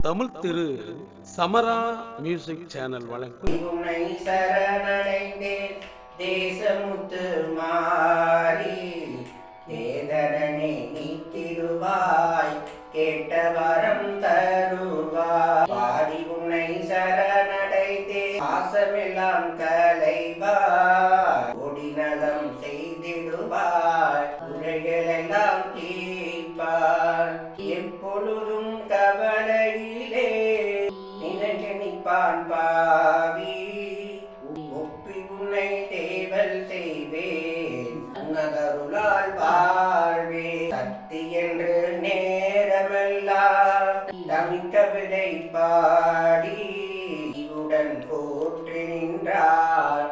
தமிழ் திரு சமரா music channel வழங்கும் உன்னை சரணடைந்தேன் தேசமுத்து மாறி வேதனை நீக்கிடுவாய் கேட்ட வரம் தருவாய் பாடி உன்னை சரணடைந்தேன் ஆசமெல்லாம் கலைவாய் ஒடிநலம் செய்திடுவாய் உரைகளெல்லாம் தீர்ப்பாய் எப்பொழுதும் கவலையிலே நினைப்பான் பாவி ஒப்பி உன்னை தேவல் செய்வேன் உன்னதருளால் வாழ்வே சக்தி என்று நேரமெல்லாம் தமிழ் கவிதை பாடி இவுடன் போற்றி நின்றார்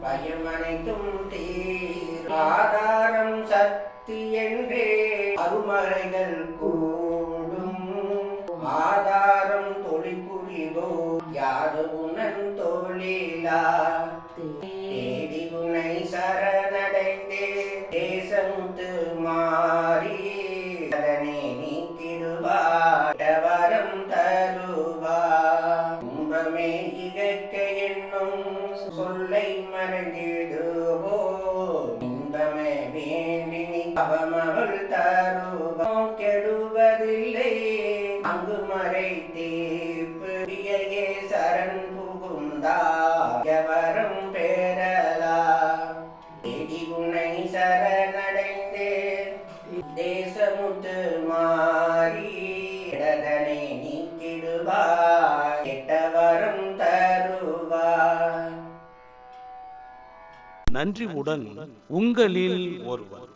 பயம் அனைத்தும் தீர் ஆதாரம் சக்தி என்றே அருமறைகள் கூடும் ஆதாரம் தொழில் புரிதோ யாது உனன் தொழிலா தேடி உன்னை சரணடைந்தே தேசமுத்து மாறி அதனை நீக்கிடுவாய் வரம் தருவா கும்பமே இகக்க என்னும் சொல்லை மறந்திடுவோ இன்பமே வேண்டினி அவமவள் தருவோ கெடுவதில்லை அங்கு மறை தீர்ப்பு சரண் புகுந்தா எவரும் பேரலா தேடி உன்னை சரணடைந்தே தேசமுத்து மாறி இடதனை நீக்கிடுவாய் கெட்டவரும் தருவாய். நன்றியுடன் உங்களில் ஒருவர்.